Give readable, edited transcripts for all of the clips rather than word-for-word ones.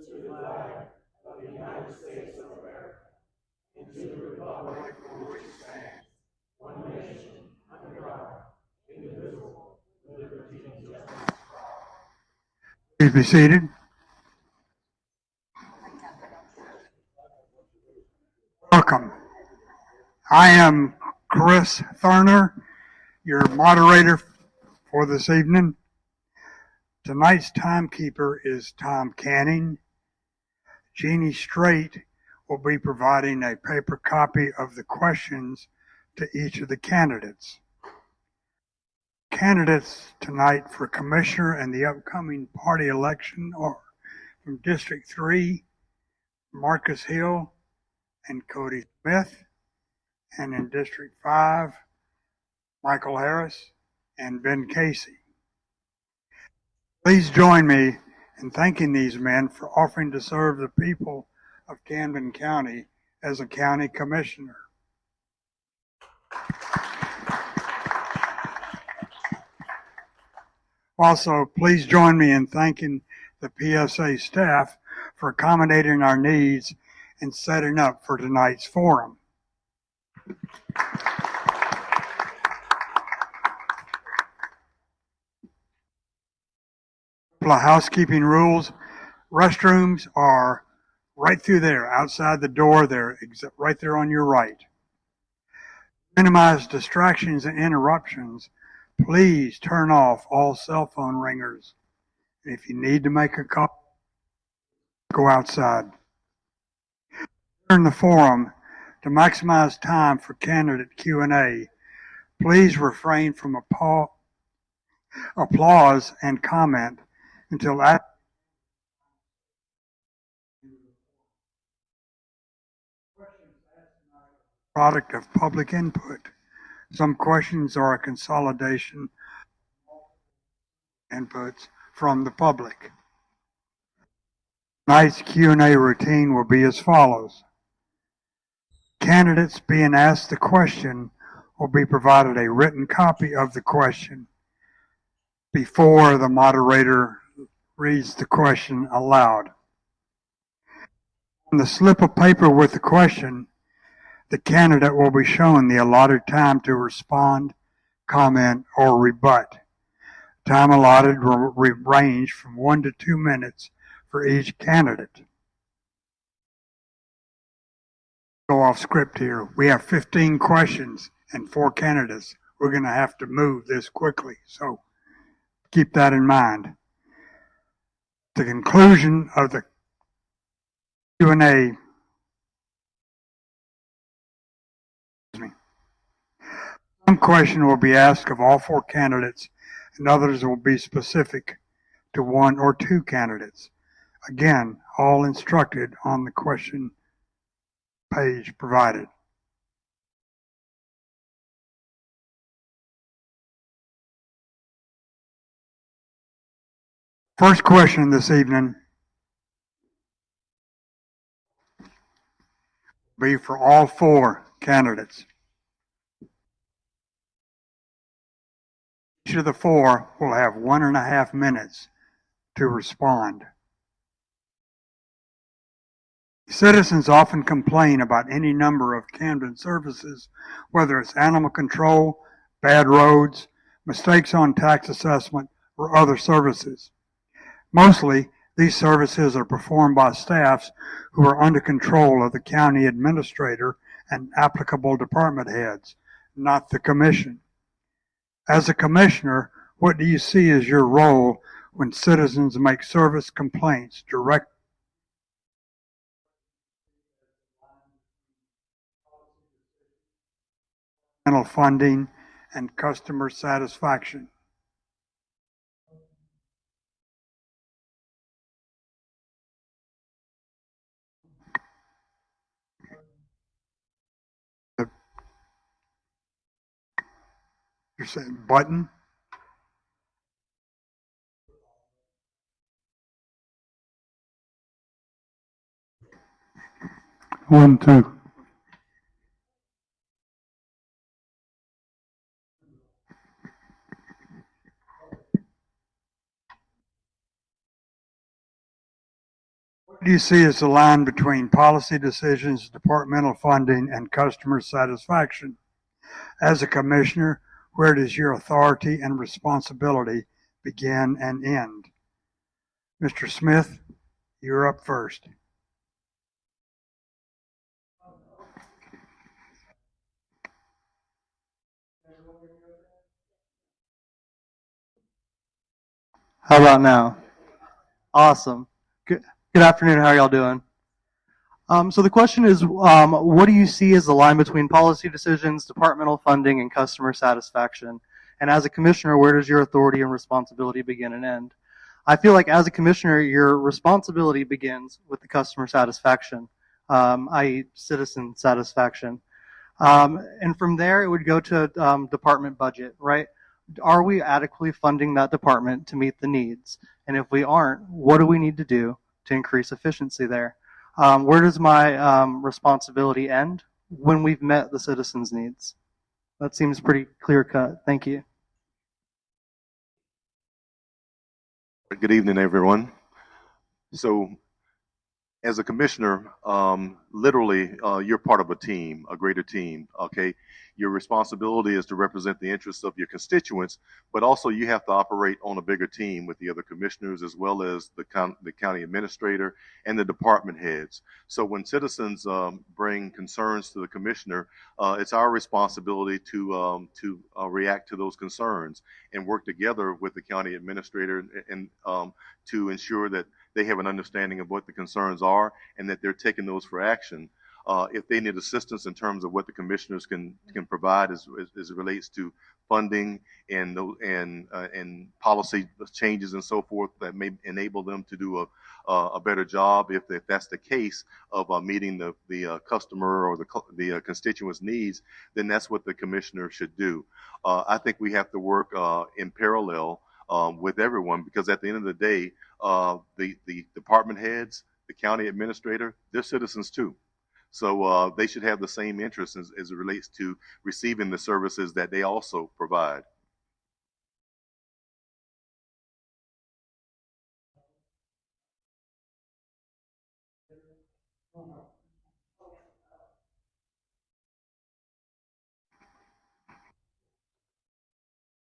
to the flag of the United States of America, and to the republic for which it stands, one nation, under God, indivisible, with liberty and justice for all. Please be seated. Welcome. I am Chris Thurner, your moderator for this evening. Tonight's timekeeper is Tom Canning. Jeannie Strait will be providing a paper copy of the questions to each of the candidates. Candidates tonight for commissioner and the upcoming party election are from District 3, Marcus Hill and Cody Smith, and in District 5, Michael Harris and Ben Casey. Please join me in thanking these men for offering to serve the people of Camden County as a county commissioner. Also, please join me in thanking the PSA staff for accommodating our needs and setting up for tonight's forum. Couple of housekeeping rules. Restrooms are right through there, outside the door there, right there on your right. Minimize distractions and interruptions. Please turn off all cell phone ringers. And if you need to make a call, go outside. During the forum, to maximize time for candidate Q&A, please refrain from applause and comment until after product of public input. Some questions are a consolidation of inputs from the public. Tonight's Q&A routine will be as follows. Candidates being asked the question will be provided a written copy of the question before the moderator reads the question aloud. On the slip of paper with the question, the candidate will be shown the allotted time to respond, comment, or rebut. Time allotted will range from 1 to 2 minutes for each candidate. Go off script here. We have 15 questions and 4 candidates. We're going to have to move this quickly, so keep that in mind. The conclusion of the Q&A, some question will be asked of all 4 candidates, and others will be specific to 1 or 2 candidates. Again, all instructed on the question page provided. First question this evening will be for all 4 candidates. Each of the 4 will have 1.5 minutes to respond. Citizens often complain about any number of Camden services, whether it's animal control, bad roads, mistakes on tax assessment, or other services. Mostly, these services are performed by staffs who are under control of the county administrator and applicable department heads, not the commission. As a commissioner, what do you see as your role when citizens make service complaints direct funding and customer satisfaction? You're saying button? One, two. do you see as the line between policy decisions, departmental funding, and customer satisfaction? As a commissioner, where does your authority and responsibility begin and end? Mr. Smith, you're up first. How about now? Awesome. Good afternoon. How are y'all doing? So the question is, what do you see as the line between policy decisions, departmental funding, and customer satisfaction? And as a commissioner, where does your authority and responsibility begin and end? I feel like as a commissioner, your responsibility begins with the customer satisfaction, i.e. citizen satisfaction. And from there, it would go to department budget, right? Are we adequately funding that department to meet the needs? And if we aren't, what do we need to do to increase efficiency there? Where does my responsibility end? When we've met the citizens' needs. That seems pretty clear cut. Thank you. Good evening, everyone. So, as a commissioner, literally, you're part of a team, a greater team, okay? Your responsibility is to represent the interests of your constituents, but also you have to operate on a bigger team with the other commissioners as well as the county administrator and the department heads. So when citizens bring concerns to the commissioner, it's our responsibility to react to those concerns and work together with the county administrator and to ensure that they have an understanding of what the concerns are and that they're taking those for action. If they need assistance in terms of what the commissioners can provide as it relates to funding and policy changes and so forth that may enable them to do a better job, if that's the case of meeting the customer or the constituents' needs, then that's what the commissioner should do. I think we have to work in parallel with everyone, because at the end of the day, the department heads, the county administrator, they're citizens too. So they should have the same interest as it relates to receiving the services that they also provide.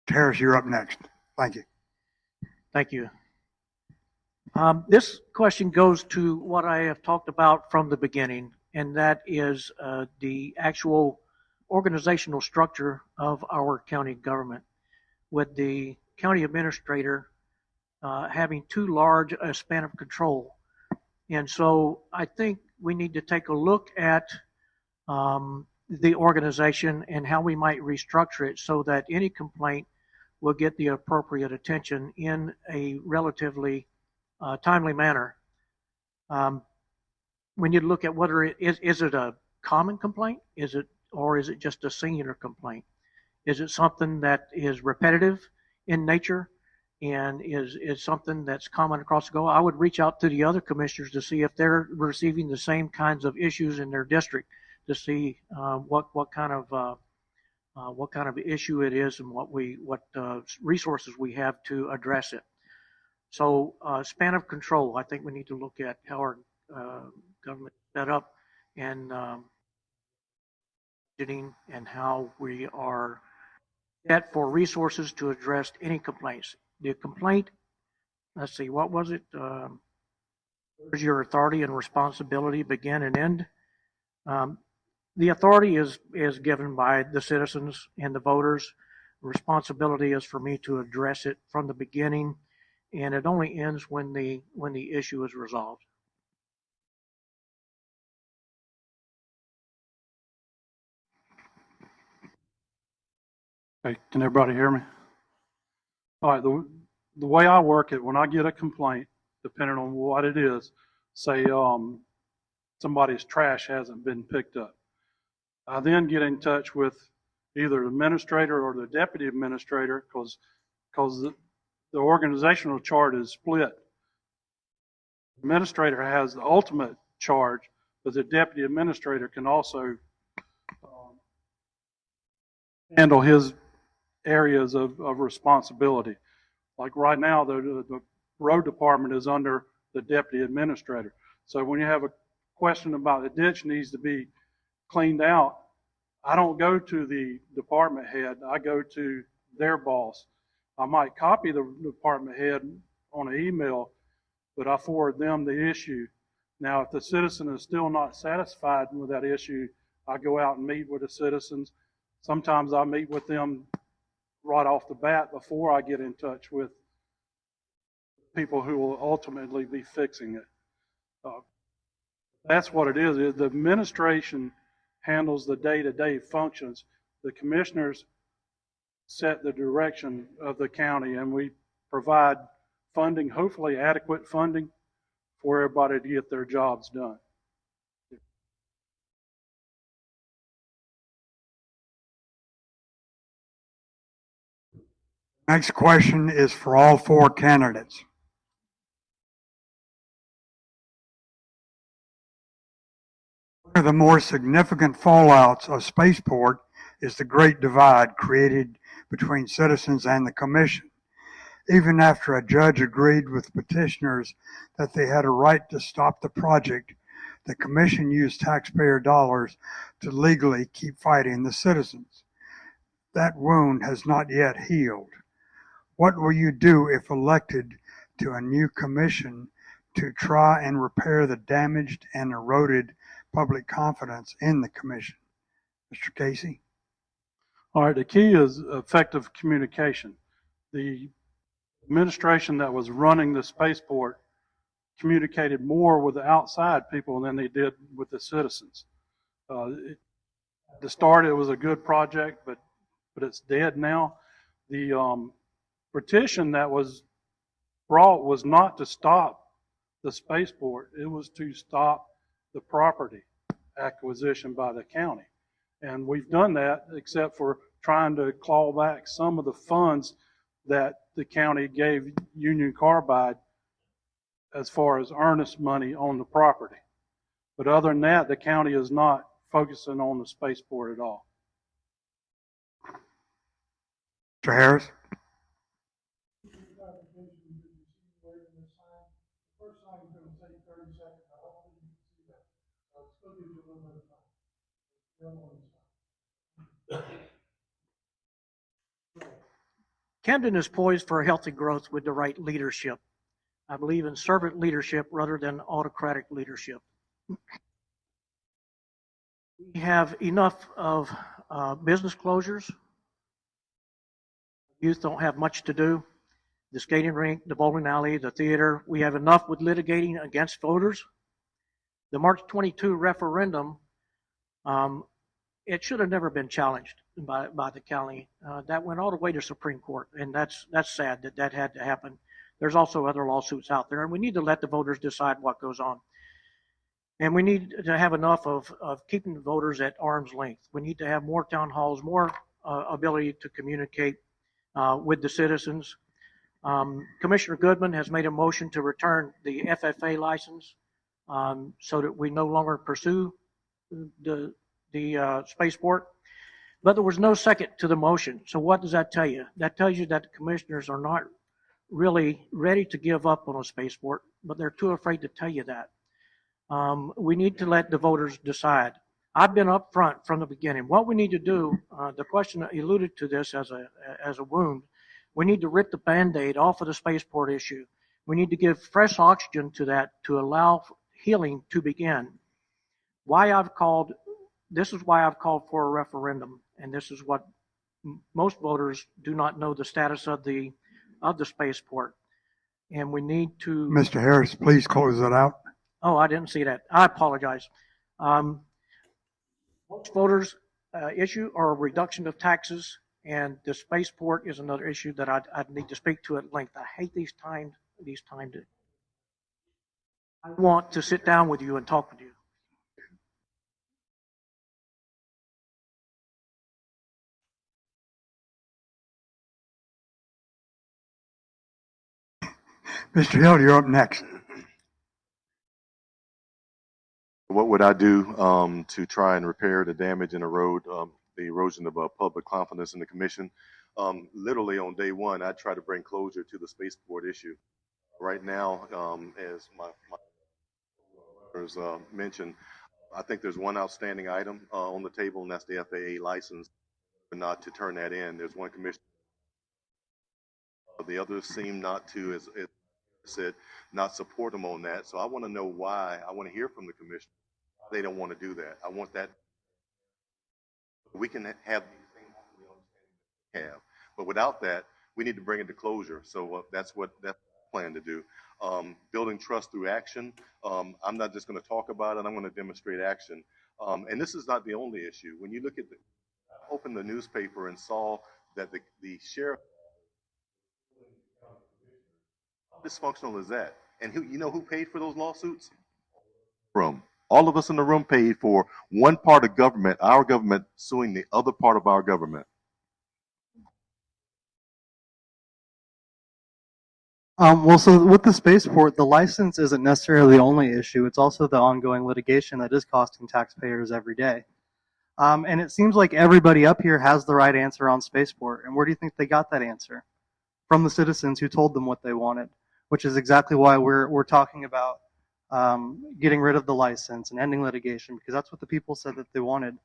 Harris, you're up next. Thank you. Thank you. This question goes to what I have talked about from the beginning, and that is the actual organizational structure of our county government, with the county administrator having too large a span of control. And so I think we need to take a look at the organization and how we might restructure it so that any complaint will get the appropriate attention in a relatively timely manner. We need to look at whether it is it a common complaint, or is it just a singular complaint? Is it something that is repetitive in nature and is something that's common across the go? I would reach out to the other commissioners to see if they're receiving the same kinds of issues in their district, to see what kind of issue it is and what resources we have to address it. So span of control, I think we need to look at how our government is set up and and how we are set for resources to address any complaints. The complaint, let's see, what was it? Where's your authority and responsibility begin and end? The authority is given by the citizens and the voters. Responsibility is for me to address it from the beginning, and it only ends when the issue is resolved. Okay, can everybody hear me? All right, the way I work it, when I get a complaint, depending on what it is, say somebody's trash hasn't been picked up, I then get in touch with either the administrator or the deputy administrator, because the organizational chart is split. The administrator has the ultimate charge, but the deputy administrator can also handle his areas of responsibility. Like right now, the road department is under the deputy administrator. So when you have a question about the ditch needs to be cleaned out, I don't go to the department head. I go to their boss. I might copy the department head on an email, but I forward them the issue. Now, if the citizen is still not satisfied with that issue, I go out and meet with the citizens. Sometimes I meet with them right off the bat before I get in touch with people who will ultimately be fixing it. That's what it is. The administration handles the day-to-day functions. The commissioners set the direction of the county, and we provide funding, hopefully adequate funding, for everybody to get their jobs done. Next question is for all four candidates. One of the more significant fallouts of Spaceport is the great divide created between citizens and the commission. Even after a judge agreed with petitioners that they had a right to stop the project, the commission used taxpayer dollars to legally keep fighting the citizens. That wound has not yet healed. What will you do if elected to a new commission to try and repair the damaged and eroded public confidence in the commission? Mr. Casey? All right, the key is effective communication. The administration that was running the spaceport communicated more with the outside people than they did with the citizens. At the start, it was a good project, but it's dead now. The petition that was brought was not to stop the spaceport. It was to stop the property acquisition by the county. And we've done that, except for trying to claw back some of the funds that the county gave Union Carbide as far as earnest money on the property. But other than that, the county is not focusing on the spaceport at all. Mr. Harris? Camden is poised for healthy growth with the right leadership. I believe in servant leadership rather than autocratic leadership. We have enough of business closures. Youth don't have much to do. The skating rink, the bowling alley, the theater. We have enough with litigating against voters. The March 22 referendum, it should have never been challenged by the county. That went all the way to Supreme Court, and that's sad that had to happen. There's also other lawsuits out there, and we need to let the voters decide what goes on. And we need to have enough of keeping the voters at arm's length. We need to have more town halls, more ability to communicate with the citizens. Commissioner Goodman has made a motion to return the FFA license so that we no longer pursue the spaceport. But there was no second to the motion. So what does that tell you? That tells you that the commissioners are not really ready to give up on a spaceport, but they're too afraid to tell you that. We need to let the voters decide. I've been up front from the beginning. What we need to do, the question alluded to this as a wound. We need to rip the Band-Aid off of the spaceport issue. We need to give fresh oxygen to that to allow healing to begin. This is why I've called for a referendum, and this is what most voters do not know the status of the spaceport. And we need to... Mr. Harris, please close that out. Oh, I didn't see that. I apologize. Most voters' issue are a reduction of taxes, and the spaceport is another issue that I'd need to speak to at length. I hate these timed. I want to sit down with you and talk with you. Mr. Hill, you're up next. What would I do to try and repair the damage and the erosion of public confidence in the commission? Literally on day one, I try to bring closure to the spaceport issue. Right now, as my mentioned, I think there's one outstanding item on the table, and that's the FAA license. But not to turn that in. There's one commissioner. The others seem not to, as I said, not support them on that. So I want to know why. I want to hear from the commissioner. They don't want to do that. I want that. We can have these things we have, but without that, we need to bring it to closure. So that's what I plan to do. Building trust through action. I'm not just going to talk about it. I'm going to demonstrate action. And this is not the only issue. When you look at opened the newspaper and saw that the sheriff, how dysfunctional is that? And who paid for those lawsuits? Room. All of us in the room paid for one part of government, our government, suing the other part of our government. Well, so with the spaceport, the license isn't necessarily the only issue. It's also the ongoing litigation that is costing taxpayers every day. And it seems like everybody up here has the right answer on spaceport. And where do you think they got that answer? From the citizens who told them what they wanted, which is exactly why we're talking about getting rid of the license and ending litigation, because that's what the people said that they wanted.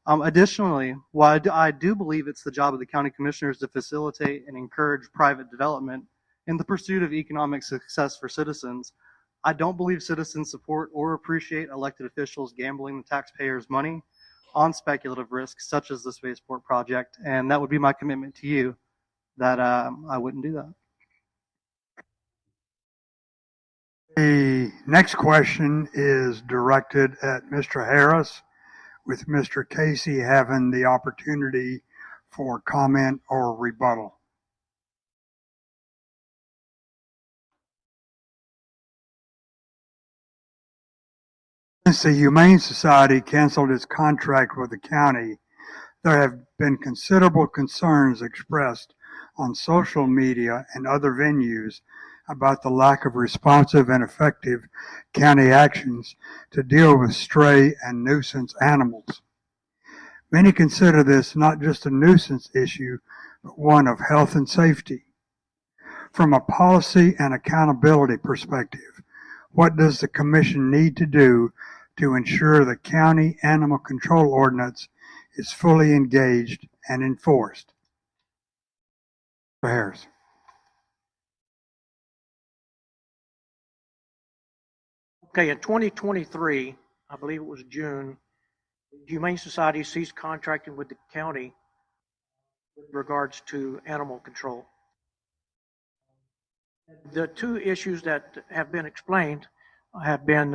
Additionally, while I do believe it's the job of the county commissioners to facilitate and encourage private development in the pursuit of economic success for citizens, I don't believe citizens support or appreciate elected officials gambling the taxpayers' money on speculative risks such as the spaceport project, and that would be my commitment to you that I wouldn't do that. The next question is directed at Mr. Harris, with Mr. Casey having the opportunity for comment or rebuttal. Since the Humane Society canceled its contract with the county, there have been considerable concerns expressed on social media and other venues about the lack of responsive and effective county actions to deal with stray and nuisance animals. Many consider this not just a nuisance issue, but one of health and safety. From a policy and accountability perspective, what does the Commission need to do to ensure the county animal control ordinance is fully engaged and enforced? Mr. Harris. Okay, in 2023, I believe it was June, the Humane Society ceased contracting with the county with regards to animal control. The two issues that have been explained have been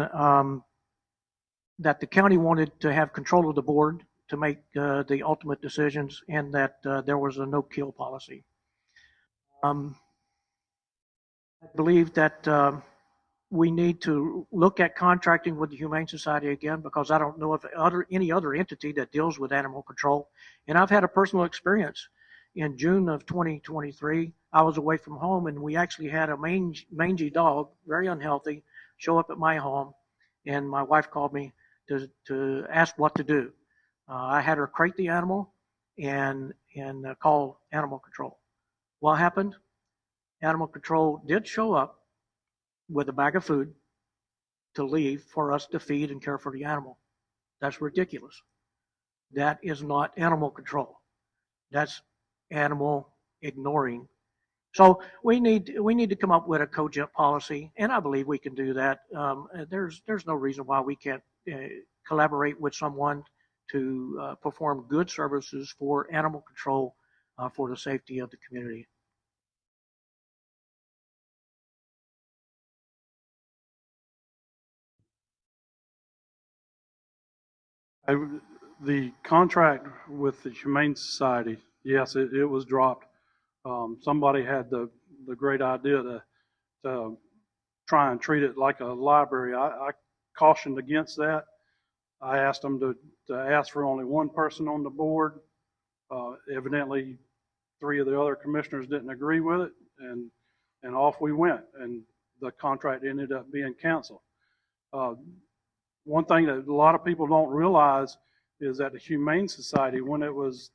that the county wanted to have control of the board to make the ultimate decisions, and that there was a no-kill policy. I believe that we need to look at contracting with the Humane Society again, because I don't know of any other entity that deals with animal control. And I've had a personal experience. In June of 2023, I was away from home, and we actually had a mangy dog, very unhealthy, show up at my home, and my wife called me to ask what to do. I had her crate the animal and call animal control. What happened? Animal control did show up with a bag of food to leave for us to feed and care for the animal. That's ridiculous. That is not animal control. That's animal ignoring. So we need to come up with a cogent policy, and I believe we can do that. There's no reason why we can't collaborate with someone to perform good services for animal control for the safety of the community. The contract with the Humane Society, yes, it was dropped. Somebody had the great idea to try and treat it like a library. I cautioned against that. I asked them to ask for only one person on the board. Evidently, 3 of the other commissioners didn't agree with it, and off we went, and the contract ended up being canceled. One thing that a lot of people don't realize is that the Humane Society, when it was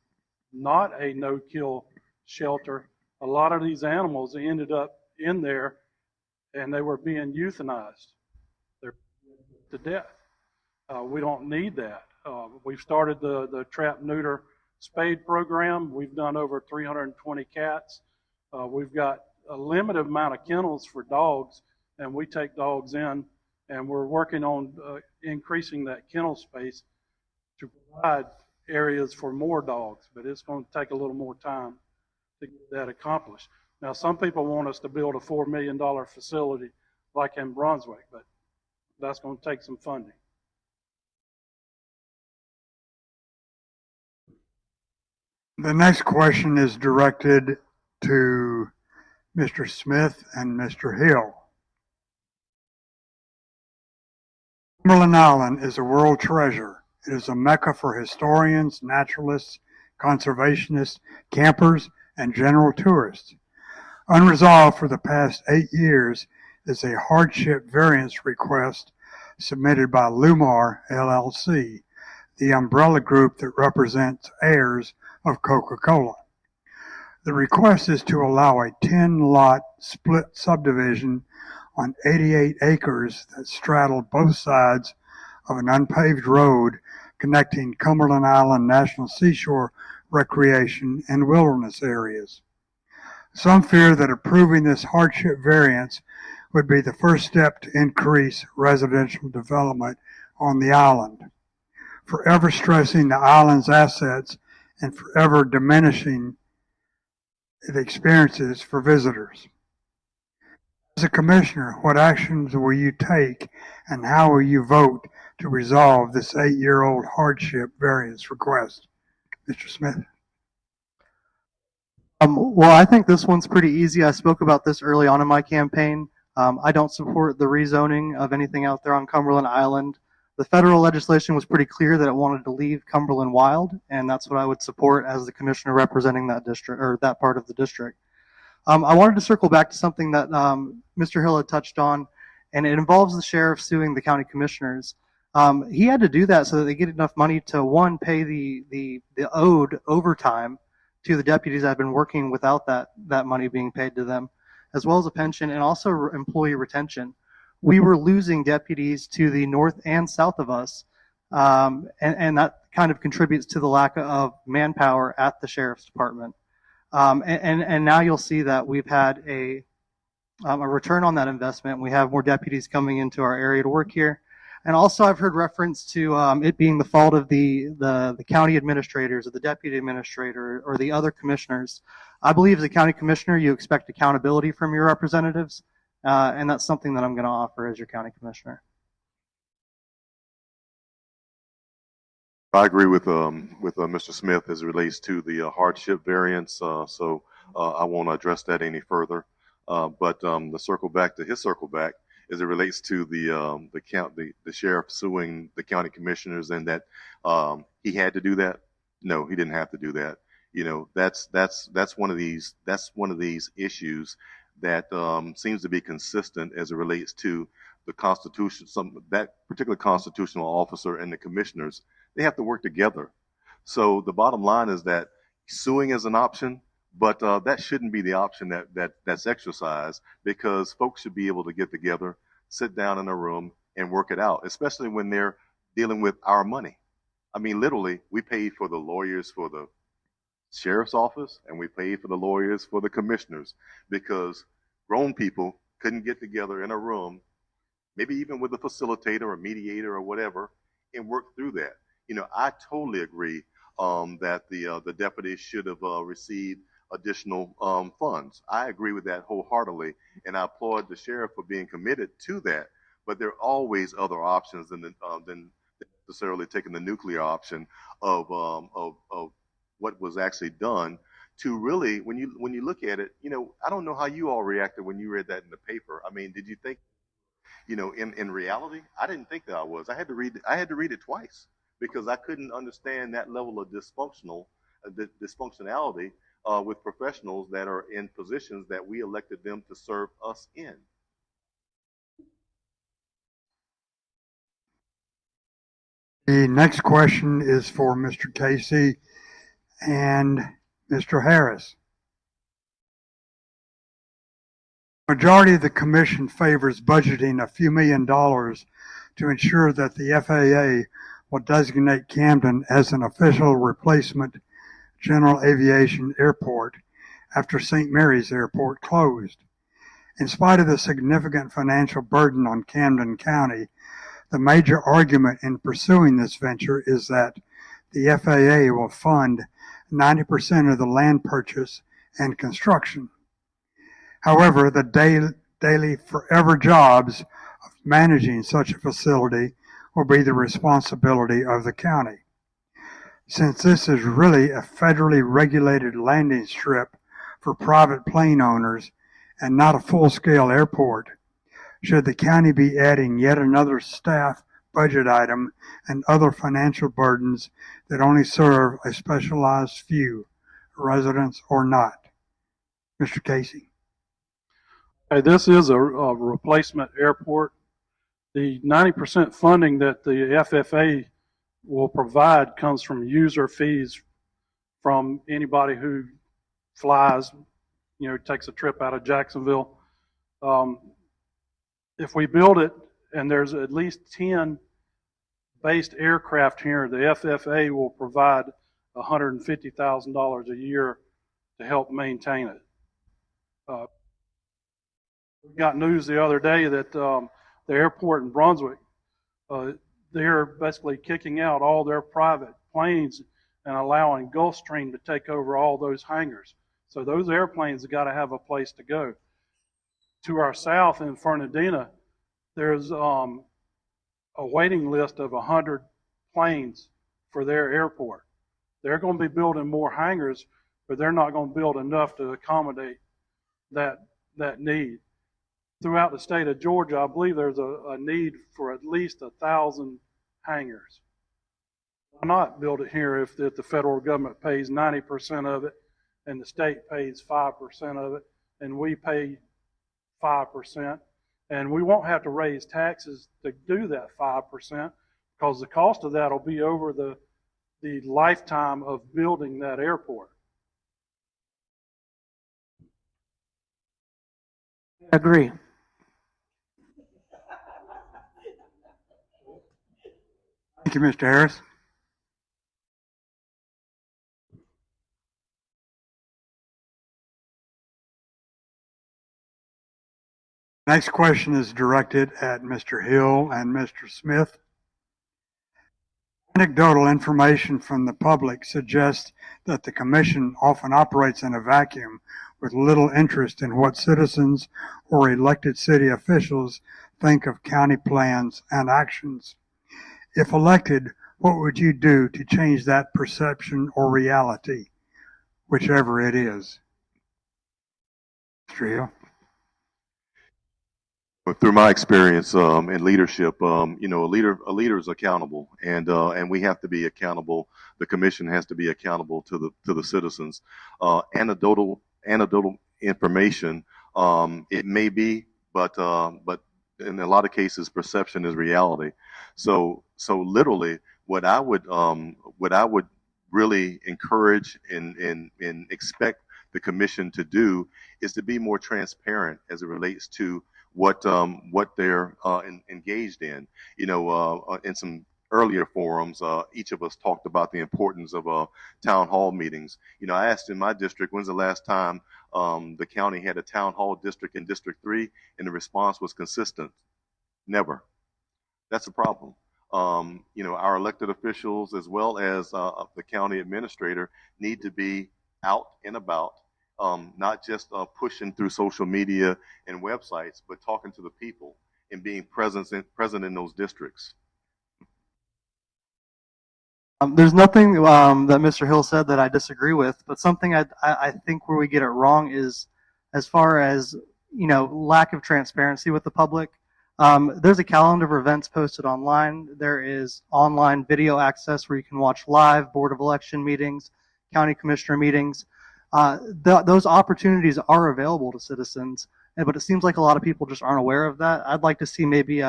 not a no-kill shelter, a lot of these animals ended up in there, and they were being euthanized. to death. We don't need that. We've started the trap, neuter, spade program. We've done over 320 cats. We've got a limited amount of kennels for dogs, and we take dogs in, and we're working on increasing that kennel space to provide areas for more dogs, but it's going to take a little more time to get that accomplished. Now, some people want us to build a $4 million facility like in Brunswick, but that's going to take some funding. The next question is directed to Mr. Smith and Mr. Hill. Cumberland Island is a world treasure. It is a mecca for historians, naturalists, conservationists, campers, and general tourists. Unresolved for the past 8 years is a hardship variance request submitted by Lumar LLC, the umbrella group that represents heirs of Coca-Cola. The request is to allow a 10-lot split subdivision on 88 acres that straddle both sides of an unpaved road connecting Cumberland Island National Seashore recreation and wilderness areas. Some fear that approving this hardship variance would be the first step to increase residential development on the island, forever stressing the island's assets and forever diminishing the experiences for visitors. As a commissioner, what actions will you take and how will you vote to resolve this 8-year-old hardship variance request? Mr. Smith. Well, I think this one's pretty easy. I spoke about this early on in my campaign. I don't support the rezoning of anything out there on Cumberland Island. The federal legislation was pretty clear that it wanted to leave Cumberland wild, and that's what I would support as the commissioner representing that district, or that part of the district. I wanted to circle back to something that Mr. Hill had touched on, and it involves the sheriff suing the county commissioners. He had to do that so that they get enough money to, one, pay the owed overtime to the deputies that have been working without that money being paid to them, as well as a pension and also employee retention. We were losing deputies to the north and south of us, and that kind of contributes to the lack of manpower at the sheriff's department. And now you'll see that we've had a return on that investment. We have more deputies coming into our area to work here. And also I've heard reference to it being the fault of the county administrators or the deputy administrator or the other commissioners. I believe as a county commissioner, you expect accountability from your representatives, and that's something that I'm going to offer as your county commissioner. I agree with Mr. Smith as it relates to the hardship variance, so I won't address that any further. But the circle back as it relates to the sheriff suing the county commissioners and that he had to do that. No, he didn't have to do that. You know, that's one of these issues that seems to be consistent as it relates to the Constitution. That particular constitutional officer and the commissioners, they have to work together. So the bottom line is that suing is an option, but that shouldn't be the option that's exercised, because folks should be able to get together, sit down in a room, and work it out, especially when they're dealing with our money. I mean, literally, we paid for the lawyers for the sheriff's office, and we paid for the lawyers for the commissioners, because grown people couldn't get together in a room, maybe even with a facilitator or mediator or whatever, and work through that. You know, I totally agree that the deputies should have received additional funds. I agree with that wholeheartedly, and I applaud the sheriff for being committed to that. But there are always other options than necessarily taking the nuclear option of what was actually done. To really, when you look at it, you know, I don't know how you all reacted when you read that in the paper. I mean, did you think, you know, in reality, I didn't think that I was. I had to read it twice, because I couldn't understand that level of dysfunctionality with professionals that are in positions that we elected them to serve us in. The next question is for Mr. Casey and Mr. Harris. Majority of the commission favors budgeting a few $1 million to ensure that the FAA will designate Camden as an official replacement general aviation airport after St. Mary's Airport closed. In spite of the significant financial burden on Camden County, the major argument in pursuing this venture is that the FAA will fund 90% of the land purchase and construction. However, the daily forever jobs of managing such a facility will be the responsibility of the county. Since this is really a federally regulated landing strip for private plane owners and not a full-scale airport, should the county be adding yet another staff budget item and other financial burdens that only serve a specialized few, residents or not? Mr. Casey. Hey, this is a replacement airport. The 90% funding that the FFA will provide comes from user fees from anybody who flies, takes a trip out of Jacksonville. If we build it and there's at least 10 based aircraft here, the FFA will provide $150,000 a year to help maintain it. We got news the other day that the airport in Brunswick, they're basically kicking out all their private planes and allowing Gulfstream to take over all those hangars. So those airplanes have got to have a place to go. To our south in Fernandina, there's a waiting list of 100 planes for their airport. They're going to be building more hangars, but they're not going to build enough to accommodate that need. Throughout the state of Georgia, I believe there's a need for at least 1,000 hangars. Why not build it here if the federal government pays 90% of it and the state pays 5% of it and we pay 5%, and we won't have to raise taxes to do that 5% because the cost of that will be over the lifetime of building that airport. I agree. Thank you, Mr. Harris. Next question is directed at Mr. Hill and Mr. Smith. Anecdotal information from the public suggests that the Commission often operates in a vacuum with little interest in what citizens or elected city officials think of county plans and actions. If elected, what would you do to change that perception or reality, whichever it is? Mr. Hill. But through my experience in leadership, a leader is accountable, and we have to be accountable. The commission has to be accountable to the citizens. Anecdotal information, it may be, but in a lot of cases, perception is reality. So literally, what I would really encourage and expect the commission to do is to be more transparent as it relates to what they're engaged in. In some earlier forums, each of us talked about the importance of town hall meetings. I asked in my district, when's the last time the county had a town hall district in District 3, and the response was consistent. Never. That's a problem. Our elected officials as well as the county administrator need to be out and about, not just pushing through social media and websites, but talking to the people and being present in those districts. There's nothing that Mr. Hill said that I disagree with, but something I think where we get it wrong is as far as lack of transparency with the public. There's a calendar of events posted online. There is online video access where you can watch live Board of Election meetings, county commissioner meetings. Those opportunities are available to citizens, but it seems like a lot of people just aren't aware of that. I'd like to see maybe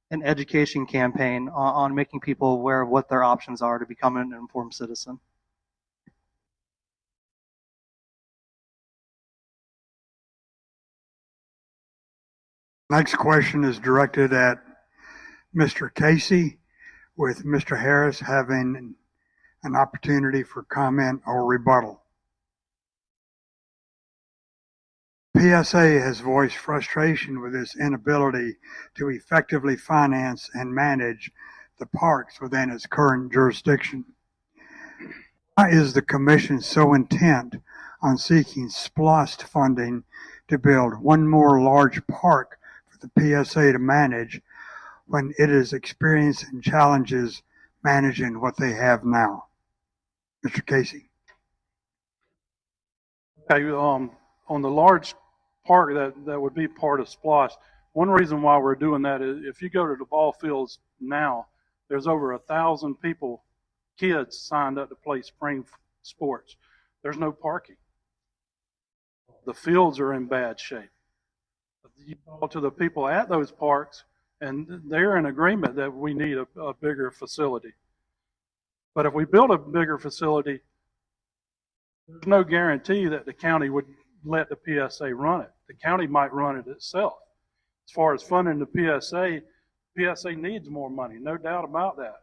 an education campaign on making people aware of what their options are to become an informed citizen. Next question is directed at Mr. Casey, with Mr. Harris having an opportunity for comment or rebuttal. PSA has voiced frustration with its inability to effectively finance and manage the parks within its current jurisdiction. Why is the Commission so intent on seeking SPLOST funding to build one more large park for the PSA to manage when it is experiencing challenges managing what they have now? Mr. Casey. Okay, on the large park that would be part of Splosh, one reason why we're doing that is if you go to the ball fields now, there's over 1,000 people, kids signed up to play spring sports. There's no parking. The fields are in bad shape. You talk to the people at those parks, and they're in agreement that we need a bigger facility. But if we build a bigger facility, there's no guarantee that the county would let the PSA run it. The county might run it itself. As far as funding the PSA needs more money, no doubt about that.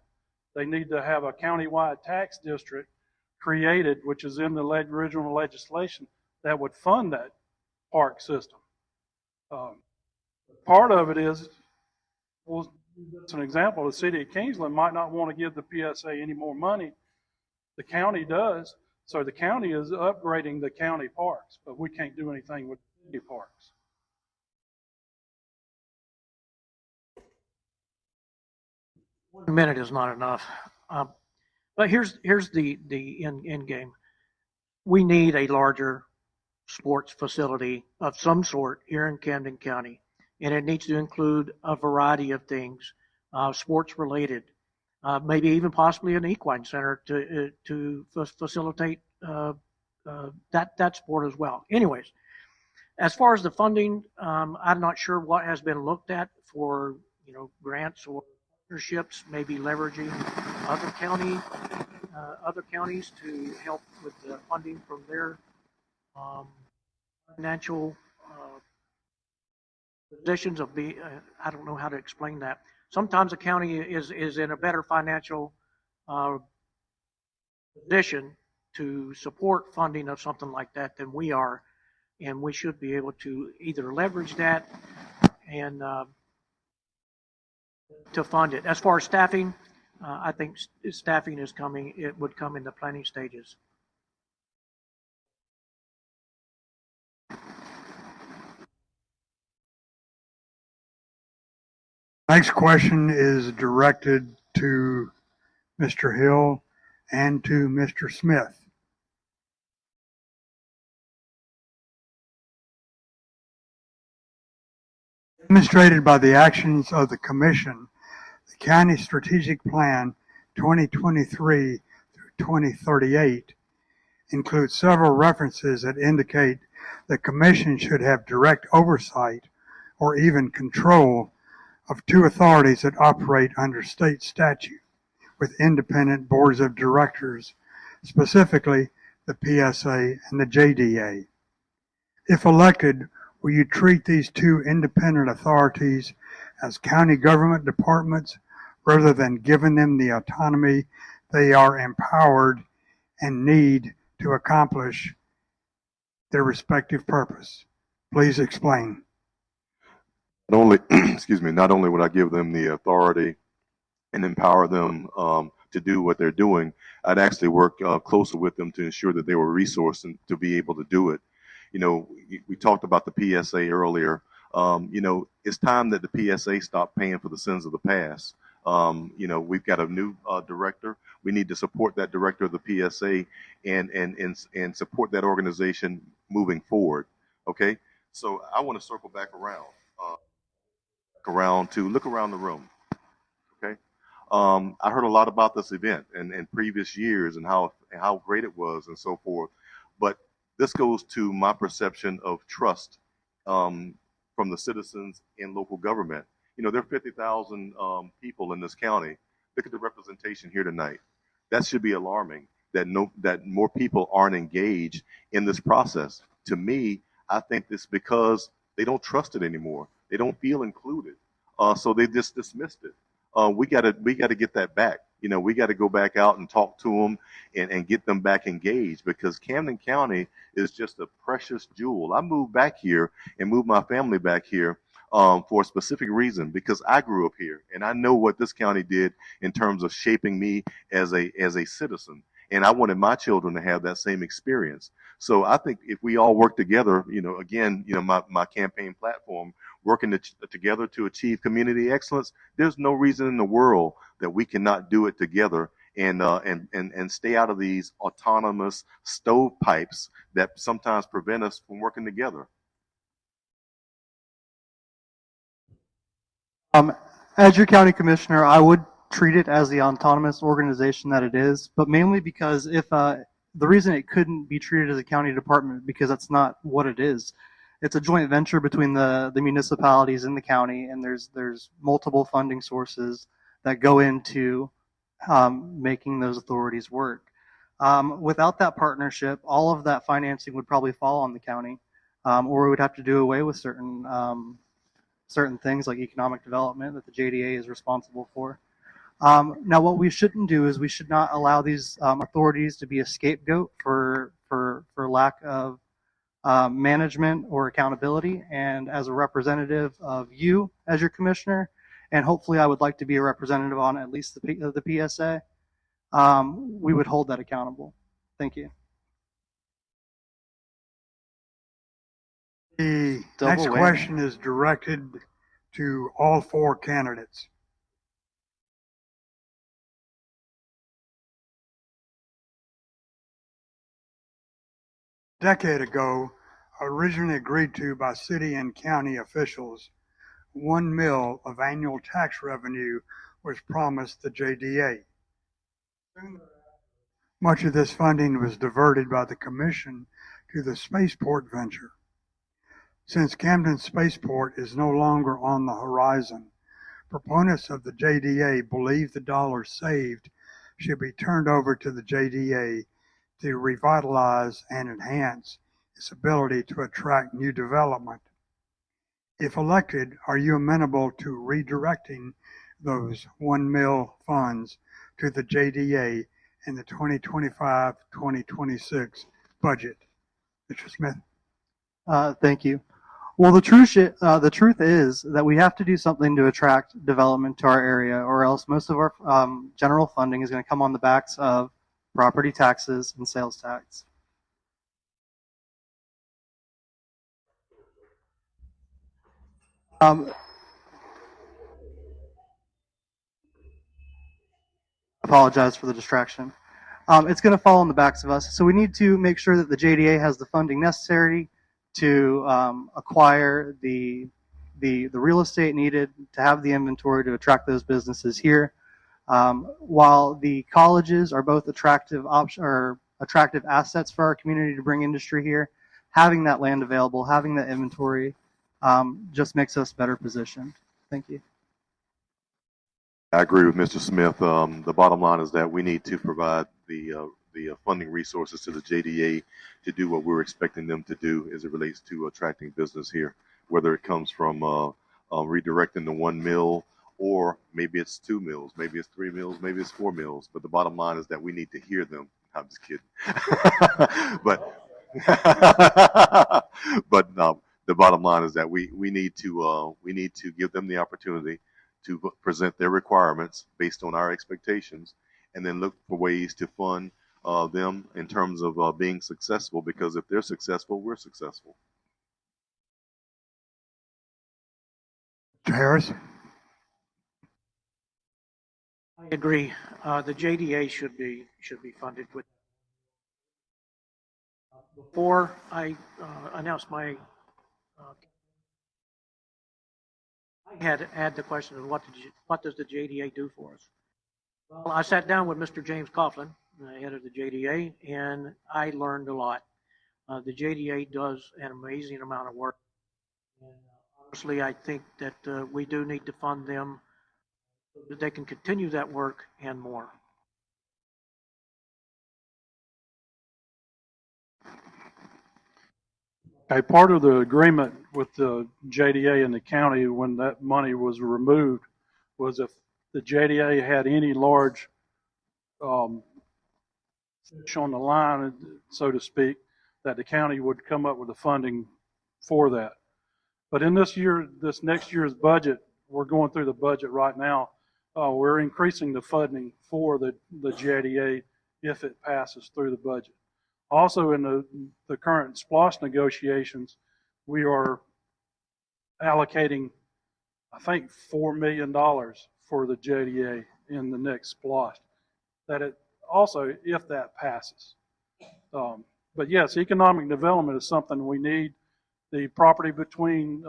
They need to have a countywide tax district created, which is in the original legislation, that would fund that park system. Part of it is, well, it's an example, the city of Kingsland might not want to give the PSA any more money. The county does. So the county is upgrading the county parks, but we can't do anything with the city parks. 1 minute is not enough. But here's the end game. We need a larger sports facility of some sort here in Camden County, and it needs to include a variety of things, sports related, maybe even possibly an equine center to facilitate that sport as well. Anyways, as far as the funding, I'm not sure what has been looked at for grants or partnerships, maybe leveraging other counties to help with the funding from their financial positions of I don't know how to explain that. Sometimes a county is in a better financial position to support funding of something like that than we are, and we should be able to either leverage that and to fund it. As far as staffing, I think staffing is coming. It would come in the planning stages. Next question is directed to Mr. Hill and to Mr. Smith. Demonstrated by the actions of the Commission, the County Strategic Plan 2023 through 2038 includes several references that indicate the Commission should have direct oversight or even control of two authorities that operate under state statute with independent boards of directors, specifically the PSA and the JDA. If elected, will you treat these two independent authorities as county government departments rather than giving them the autonomy they are empowered and need to accomplish their respective purpose? Please explain. Not only, not only would I give them the authority and empower them to do what they're doing, I'd actually work closer with them to ensure that they were resourced and to be able to do it. We talked about the PSA earlier. It's time that the PSA stop paying for the sins of the past. We've got a new director. We need to support that director of the PSA and support that organization moving forward. Okay, so I want to circle back around to look around the room. Okay, I heard a lot about this event and previous years and how great it was and so forth, but this goes to my perception of trust from the citizens in local government. There are 50,000 people in this county. Look at the representation here tonight. That should be alarming that more people aren't engaged in this process. To me, I think it's because they don't trust it anymore. They don't feel included. So they just dismissed it. we gotta get that back. You know, we got to go back out and talk to them and get them back engaged, because Camden County is just a precious jewel. I moved back here and moved my family back here for a specific reason, because I grew up here and I know what this county did in terms of shaping me as a citizen. And I wanted my children to have that same experience. So I think if we all work together, you know, again, you know, my campaign platform, working together to achieve community excellence, there's no reason in the world that we cannot do it together and stay out of these autonomous stovepipes that sometimes prevent us from working together. As your county commissioner, I would treat it as the autonomous organization that it is, but mainly because if the reason it couldn't be treated as a county department, because that's not what it is. It's a joint venture between the municipalities in the county, and there's multiple funding sources that go into making those authorities work. Without that partnership, all of that financing would probably fall on the county, or we would have to do away with certain things like economic development that the JDA is responsible for. Now, what we shouldn't do is we should not allow these authorities to be a scapegoat for lack of management or accountability. And as a representative of you as your commissioner, and hopefully I would like to be a representative on at least the PSA, we would hold that accountable. Thank you. The Double next whammy. question is directed to all four candidates. A decade ago, originally agreed to by city and county officials, 1 mil of annual tax revenue was promised the JDA. Much of this funding was diverted by the Commission to the spaceport venture. Since Camden Spaceport is no longer on the horizon, proponents of the JDA believe the dollars saved should be turned over to the JDA to revitalize and enhance its ability to attract new development. If elected, are you amenable to redirecting those 1 mil funds to the JDA in the 2025-2026 budget? Mr. Smith. Thank you. Well, the truth is that we have to do something to attract development to our area, or else most of our general funding is going to come on the backs of property taxes and sales tax. Apologize for the distraction. It's going to fall on the backs of us, so we need to make sure that the JDA has the funding necessary to acquire the real estate needed to have the inventory to attract those businesses here. While the colleges are both attractive assets for our community to bring industry here, having that land available, having that inventory, just makes us better positioned. Thank you. I agree with Mr. Smith. The bottom line is that we need to provide the funding resources to the JDA to do what we're expecting them to do as it relates to attracting business here, whether it comes from redirecting the 1 mil, or maybe it's 2 mils, maybe it's 3 mils, maybe it's 4 mils. But the bottom line is that we need to hear them. I'm just kidding. but no, the bottom line is that we need to give them the opportunity to present their requirements based on our expectations, and then look for ways to fund them in terms of being successful, because if they're successful, we're successful. Mr. Harris. I agree. The JDA should be funded with. Before I announced my, I had the question of what does the JDA do for us? Well, I sat down with Mr. James Coughlin, the head of the JDA, and I learned a lot. The JDA does an amazing amount of work. And honestly, I think that we do need to fund them so that they can continue that work and more. Okay, part of the agreement with the JDA and the county when that money was removed was if the JDA had any large fish on the line, so to speak, that the county would come up with the funding for that. But in this next year's budget, we're going through the budget right now. We're increasing the funding for the JDA if it passes through the budget. Also, in the current SPLOST negotiations, we are allocating, I think, $4 million for the JDA in the next SPLOST. That it also, if that passes. But yes, economic development is something we need. The property between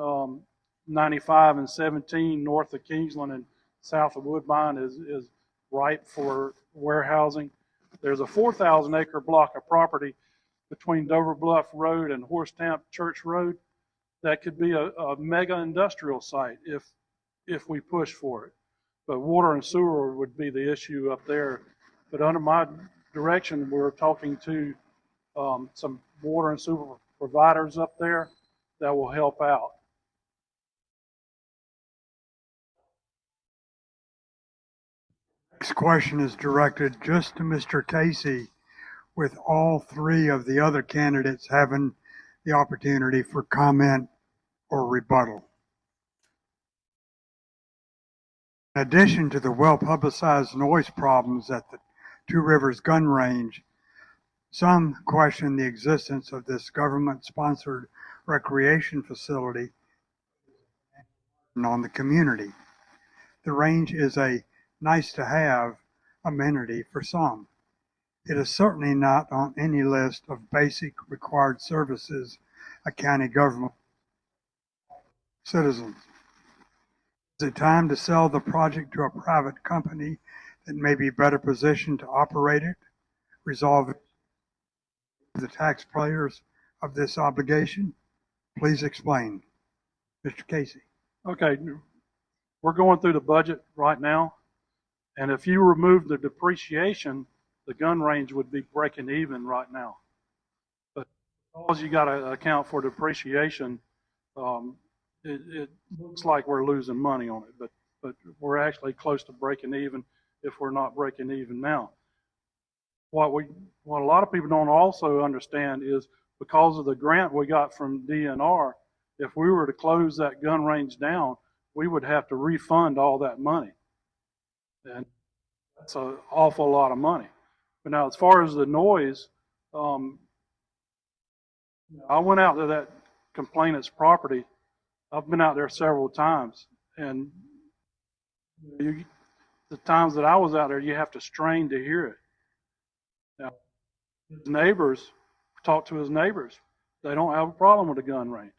95 and 17 north of Kingsland and south of Woodbine is ripe for warehousing. There's a 4,000 acre block of property between Dover Bluff Road and Horsetamp Church Road that could be a mega industrial site if we push for it. But water and sewer would be the issue up there. But under my direction, we're talking to some water and sewer providers up there that will help out. Next question is directed just to Mr. Casey, with all three of the other candidates having the opportunity for comment or rebuttal. In addition to the well-publicized noise problems at the Two Rivers Gun Range, some question the existence of this government-sponsored recreation facility on the community. The range is a nice-to-have amenity for some. It is certainly not on any list of basic required services a county government citizens. Is it time to sell the project to a private company that may be better positioned to operate it, resolve the taxpayers of this obligation? Please explain. Mr. Casey. Okay, we're going through the budget right now, and if you remove the depreciation, the gun range would be breaking even right now. But because you got to account for depreciation, it looks like we're losing money on it, but we're actually close to breaking even if we're not breaking even now. What a lot of people don't also understand is because of the grant we got from DNR, if we were to close that gun range down, we would have to refund all that money. And that's an awful lot of money. But now, as far as the noise, I went out to that complainant's property. I've been out there several times, and the times that I was out there, you have to strain to hear it. Now, his neighbors, talk to his neighbors. They don't have a problem with the gun range.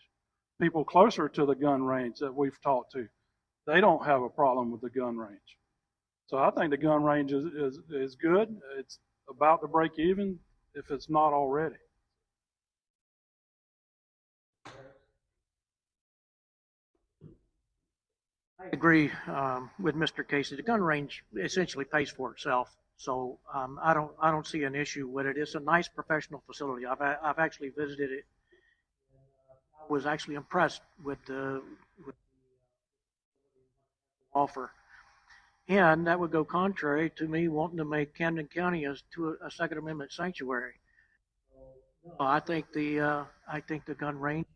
People closer to the gun range that we've talked to, they don't have a problem with the gun range. So I think the gun range is good. It's about to break even if it's not already. I agree with Mr. Casey. The gun range essentially pays for itself, so I don't see an issue with it. It's a nice professional facility. I've actually visited it. I was actually impressed with the offer, and that would go contrary to me wanting to make Camden County a Second Amendment sanctuary. I think the gun range.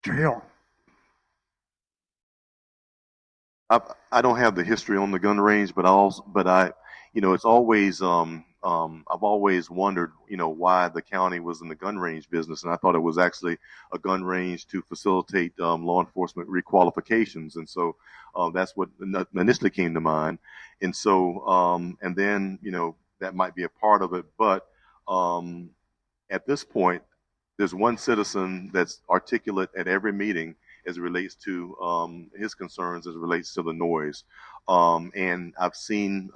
Mr. Hill. I don't have the history on the gun range, but it's always I've always wondered, why the county was in the gun range business, and I thought it was actually a gun range to facilitate law enforcement requalifications, and so that's what initially came to mind, and so and then that might be a part of it, but at this point, there's one citizen that's articulate at every meeting as it relates to his concerns as it relates to the noise. And I've seen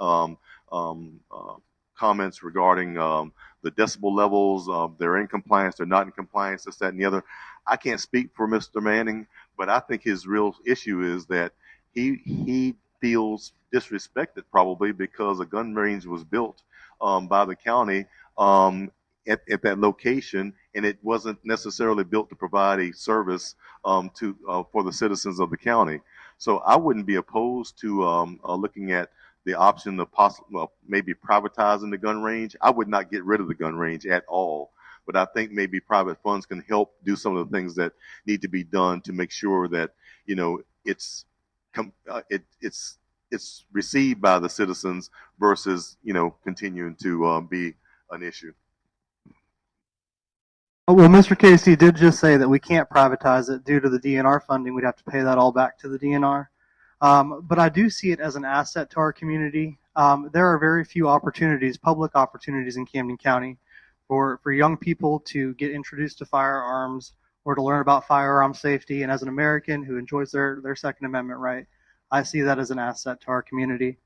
comments regarding the decibel levels. They're in compliance, they're not in compliance, this, that, and the other. I can't speak for Mr. Manning, but I think his real issue is that he feels disrespected probably because a gun range was built by the county at that location, and it wasn't necessarily built to provide a service for the citizens of the county. So I wouldn't be opposed to looking at the option of maybe privatizing the gun range. I would not get rid of the gun range at all, but I think maybe private funds can help do some of the things that need to be done to make sure that it's received by the citizens versus continuing to be an issue. Well, Mr. Casey did just say that we can't privatize it due to the DNR funding. We'd have to pay that all back to the DNR. But I do see it as an asset to our community. There are very few opportunities, public opportunities in Camden County for young people to get introduced to firearms or to learn about firearm safety. And as an American who enjoys their Second Amendment right, I see that as an asset to our community.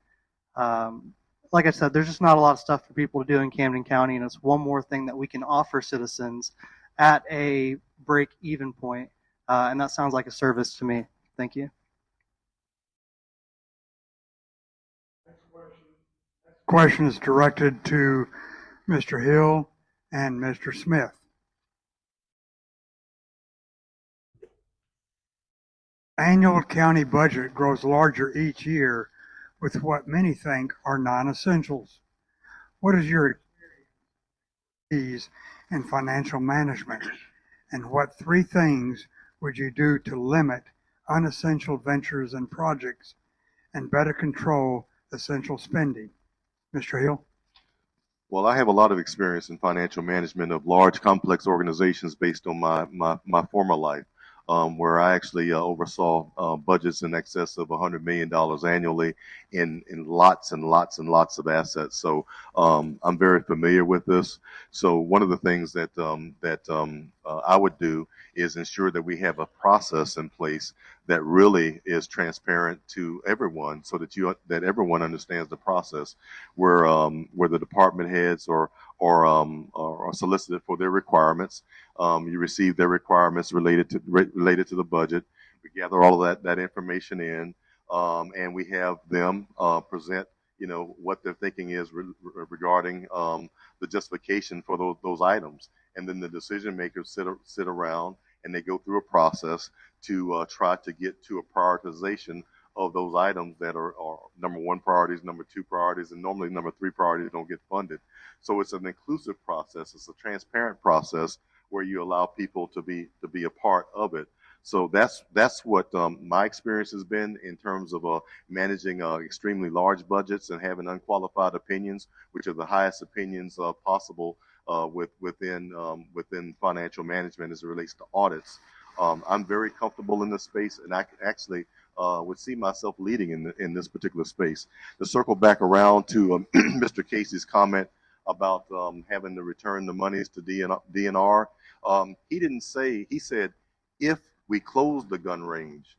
Like I said, there's just not a lot of stuff for people to do in Camden County, and it's one more thing that we can offer citizens at a break-even point, and that sounds like a service to me. Thank you. Question is directed to Mr. Hill and Mr. Smith. Annual county budget grows larger each year with what many think are non-essentials. What is your expertise in financial management, and what 3 things would you do to limit unessential ventures and projects and better control essential spending? Mr. Hill? Well, I have a lot of experience in financial management of large, complex organizations based on my former life, where I actually oversaw budgets in excess of $100 million annually in lots and lots and lots of assets. So I'm very familiar with this. So one of the things that I would do is ensure that we have a process in place that really is transparent to everyone, so that everyone understands the process, where the department heads are solicited for their requirements. You receive their requirements related to the budget. We gather all of that information in, and we have them present what their thinking is regarding the justification for those items. And then the decision makers sit around and they go through a process to try to get to a prioritization of those items that are number 1 priorities, number 2 priorities, and normally number 3 priorities don't get funded. So it's an inclusive process. It's a transparent process where you allow people to be a part of it. So that's what my experience has been in terms of managing extremely large budgets and having unqualified opinions, which are the highest opinions possible within financial management as it relates to audits. I'm very comfortable in this space, and I actually would see myself leading in this particular space. To circle back around to Mr. Casey's comment about having to return the monies to DNR, he didn't say, he said, if we close the gun range.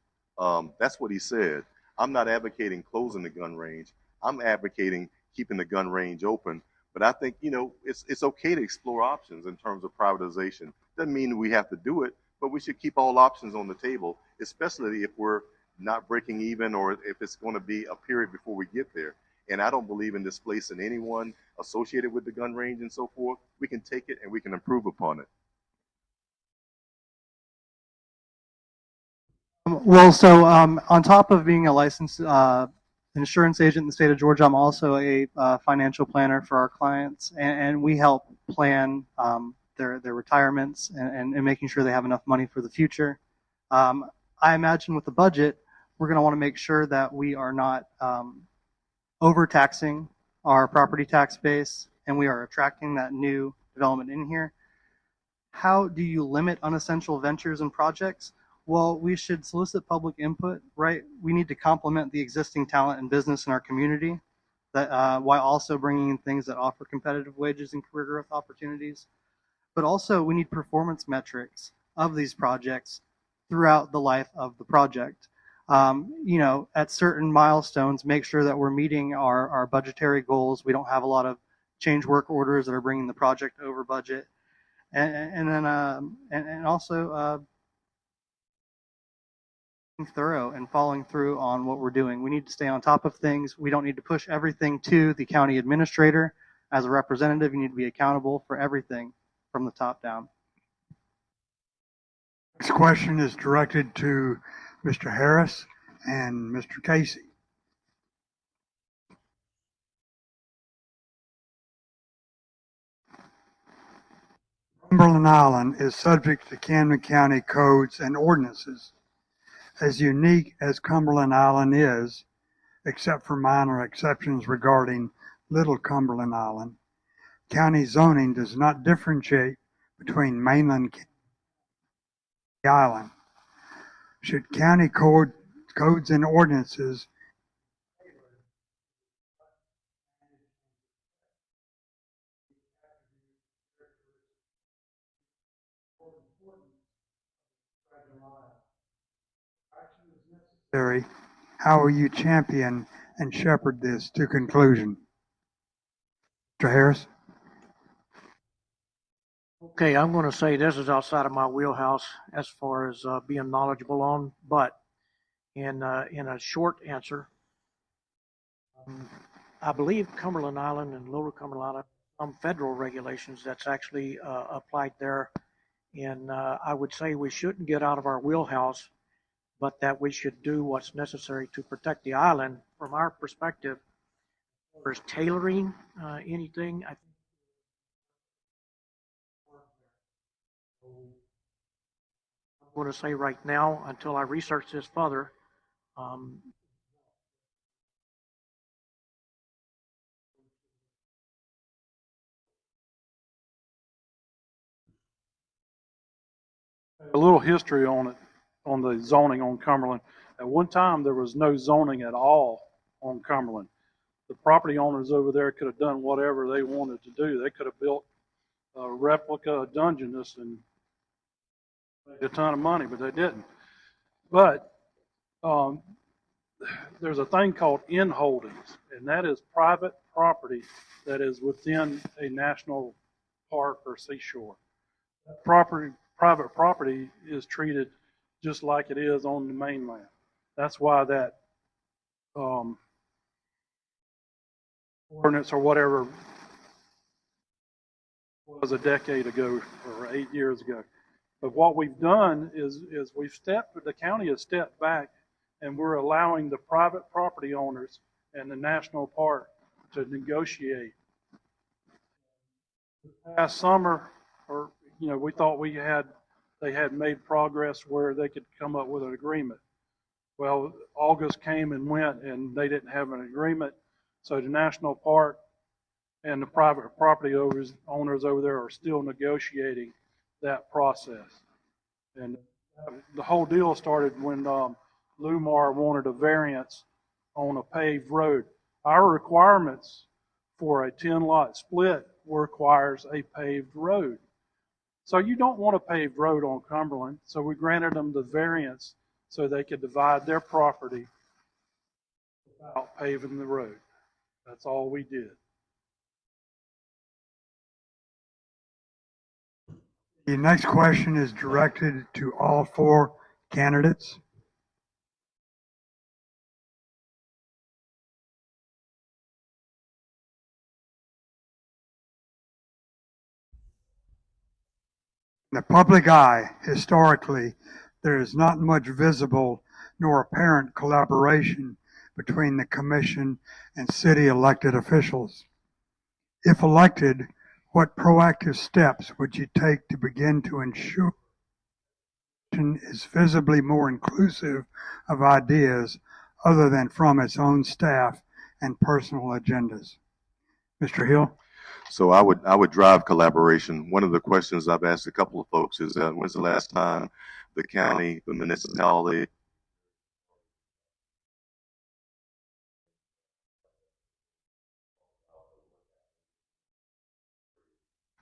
That's what he said. I'm not advocating closing the gun range. I'm advocating keeping the gun range open. But I think, it's okay to explore options in terms of privatization. Doesn't mean we have to do it, but we should keep all options on the table, especially if we're not breaking even or if it's going to be a period before we get there. And I don't believe in displacing anyone associated with the gun range and so forth. We can take it and we can improve upon it. Well, so on top of being a licensed insurance agent in the state of Georgia, I'm also a financial planner for our clients, and we help plan their retirements and making sure they have enough money for the future. I imagine with the budget, we're going to want to make sure that we are not overtaxing our property tax base, and we are attracting that new development in here. How do you limit unessential ventures and projects? Well, we should solicit public input, right? We need to complement the existing talent and business in our community, that while also bringing in things that offer competitive wages and career growth opportunities. But also, we need performance metrics of these projects throughout the life of the project. At certain milestones, make sure that we're meeting our budgetary goals. We don't have a lot of change work orders that are bringing the project over budget, and also thorough and following through on what we're doing. We need to stay on top of things. We don't need to push everything to the county administrator. As a representative, you need to be accountable for everything from the top down. Next question is directed to Mr. Harris and Mr. Casey. Cumberland Island is subject to Camden County codes and ordinances. As unique as Cumberland Island is, except for minor exceptions regarding Little Cumberland Island, county zoning does not differentiate between mainland and the island. Should county codes and ordinances necessary, how will you champion and shepherd this to conclusion? Mr. Harris? Okay, I'm going to say this is outside of my wheelhouse as far as being knowledgeable on, but in a short answer, I believe Cumberland Island and Lower Cumberland Island, some federal regulations that's actually applied there. And I would say we shouldn't get out of our wheelhouse, but that we should do what's necessary to protect the island. From our perspective, there's tailoring anything. I think I'm going to say right now, until I research this further, A little history on it, on the zoning on Cumberland. At one time, there was no zoning at all on Cumberland. The property owners over there could have done whatever they wanted to do. They could have built a replica Dungeness and made a ton of money, but they didn't. But there's a thing called in holdings, and that is private property that is within a national park or seashore. Private property is treated just like it is on the mainland. That's why that ordinance or whatever was a decade ago or 8 years ago. But what we've done is the county has stepped back, and we're allowing the private property owners and the national park to negotiate. Last summer, we thought they had made progress where they could come up with an agreement. Well, August came and went, and they didn't have an agreement. So the national park and the private property owners over there are still negotiating that process. And the whole deal started when Lumar wanted a variance on a paved road. Our requirements for a 10-lot split requires a paved road. So you don't want a paved road on Cumberland, so we granted them the variance so they could divide their property without paving the road. That's all we did. The next question is directed to all four candidates. In the public eye, historically, there is not much visible nor apparent collaboration between the commission and city elected officials. If elected, what proactive steps would you take to begin to ensure is visibly more inclusive of ideas other than from its own staff and personal agendas? Mr. Hill? So I would drive collaboration. One of the questions I've asked a couple of folks is, when's the last time the county, the municipality,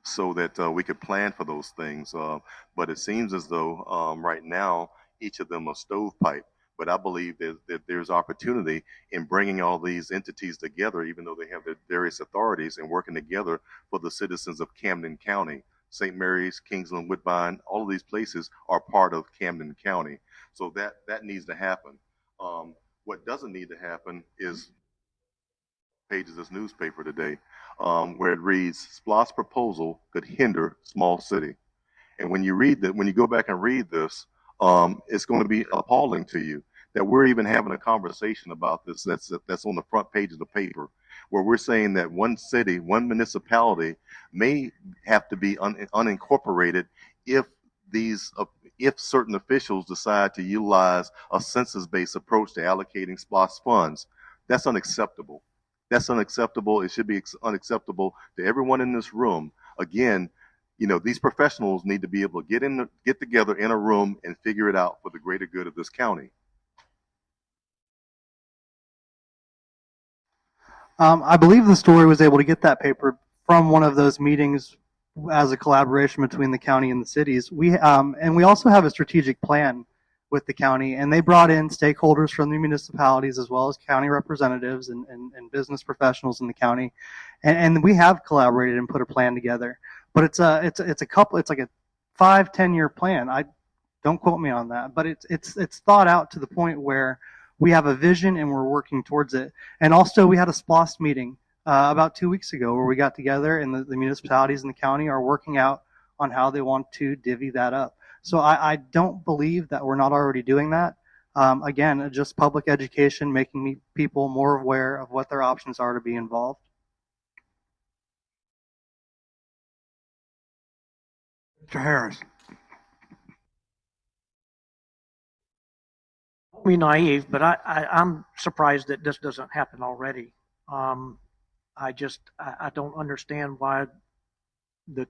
so that we could plan for those things. But it seems as though right now each of them are stovepipe. But I believe that there's opportunity in bringing all these entities together, even though they have their various authorities, and working together for the citizens of Camden County. St. Mary's, Kingsland, Woodbine, all of these places are part of Camden County. So that needs to happen. What doesn't need to happen is pages of this newspaper today, where it reads, "SPLOST proposal could hinder small city." And when you read that, when you go back and read this, it's going to be appalling to you that we're even having a conversation about this. That's on the front page of the paper, where we're saying that one city, one municipality, may have to be unincorporated if these if certain officials decide to utilize a census-based approach to allocating SPLOST funds. That's unacceptable. That's unacceptable. It should be unacceptable to everyone in this room. Again, these professionals need to be able to get together in a room and figure it out for the greater good of this county. I believe the story was able to get that paper from one of those meetings as a collaboration between the county and the cities. And we also have a strategic plan with the county, and they brought in stakeholders from the municipalities as well as county representatives and business professionals in the county, and we have collaborated and put a plan together. But it's like a 5-10 year plan. Don't quote me on that, but it's thought out to the point where we have a vision and we're working towards it. And also, we had a SPLOST meeting about 2 weeks ago where we got together, and the municipalities in the county are working out on how they want to divvy that up. So I don't believe that we're not already doing that. Again, just public education, making people more aware of what their options are to be involved. Mr. Harris. Don't be naive, but I'm surprised that this doesn't happen already. I don't understand why the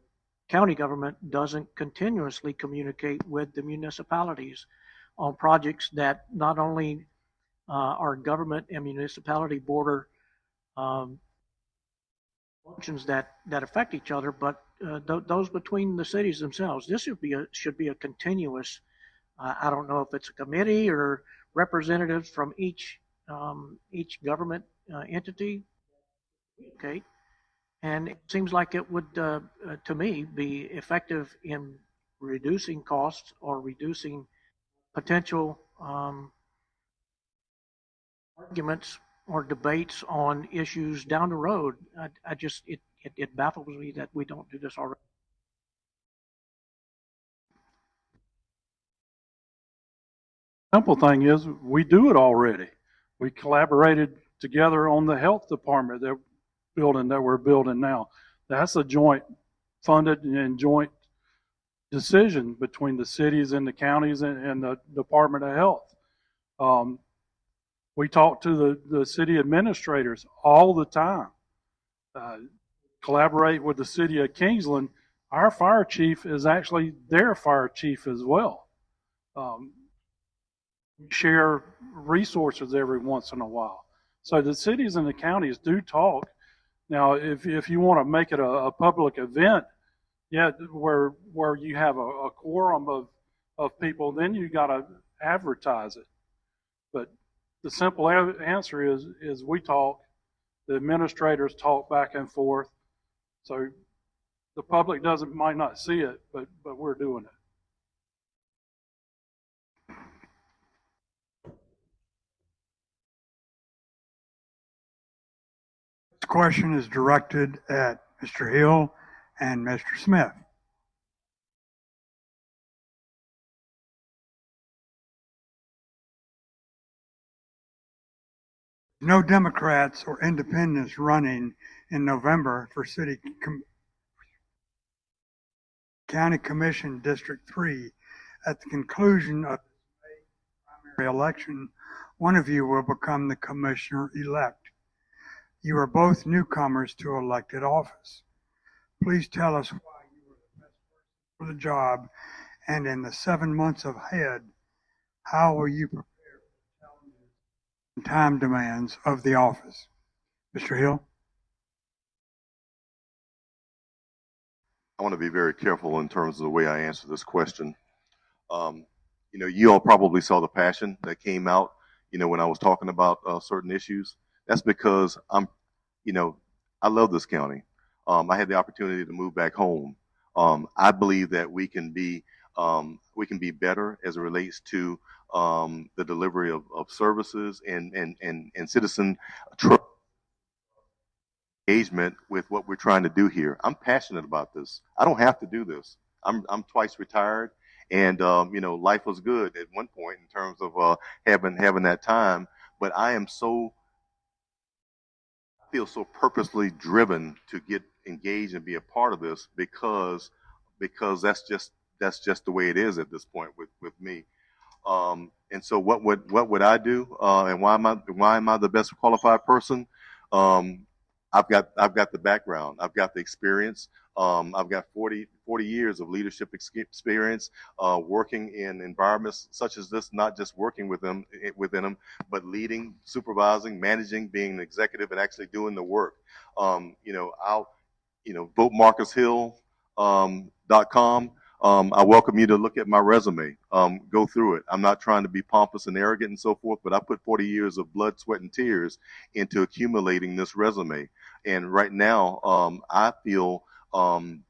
county government doesn't continuously communicate with the municipalities on projects that not only are government and municipality border functions that affect each other, but those between the cities themselves. This should be a continuous. I don't know if it's a committee or representatives from each government entity. Okay. And it seems like it would, to me, be effective in reducing costs or reducing potential arguments or debates on issues down the road. It baffles me that we don't do this already. Simple thing is, we do it already. We collaborated together on the health department building that we're building now. That's a joint funded and joint decision between the cities and the counties and the Department of Health. We talk to the city administrators all the time. Collaborate with the city of Kingsland. Our fire chief is actually their fire chief as well. We share resources every once in a while. So the cities and the counties do talk. Now, if you want to make it a public event, yeah, where you have a quorum of people, then you got to advertise it. But the simple answer is we talk, the administrators talk back and forth. So the public might not see it, but we're doing it. This question is directed at Mr. Hill and Mr. Smith. No Democrats or independents running in November for County Commission District 3. At the conclusion of the primary election, one of you will become the commissioner-elect. You are both newcomers to elected office. Please tell us why you are the best person for the job, and in the 7 months ahead, how will you prepare for the challenges and time demands of the office? Mr. Hill? I want to be very careful in terms of the way I answer this question. You all probably saw the passion that came out, when I was talking about certain issues. That's because I love this county. I had the opportunity to move back home. I believe that we can be better as it relates to the delivery of services and citizen trust engagement with what we're trying to do here. I'm passionate about this. I don't have to do this. I'm twice retired, and life was good at one point in terms of having that time. But I am so feel so purposely driven to get engaged and be a part of this because that's just the way it is at this point with me. And so what would I do? And why am I the best qualified person? Um, I've got the background. I've got the experience. I've got 40 years of leadership experience working in environments such as this, not just working within them, but leading, supervising, managing, being an executive, and actually doing the work. I'll vote marcushill.com. I welcome you to look at my resume, go through it. I'm not trying to be pompous and arrogant and so forth, but I put 40 years of blood, sweat, and tears into accumulating this resume. And right now, I feel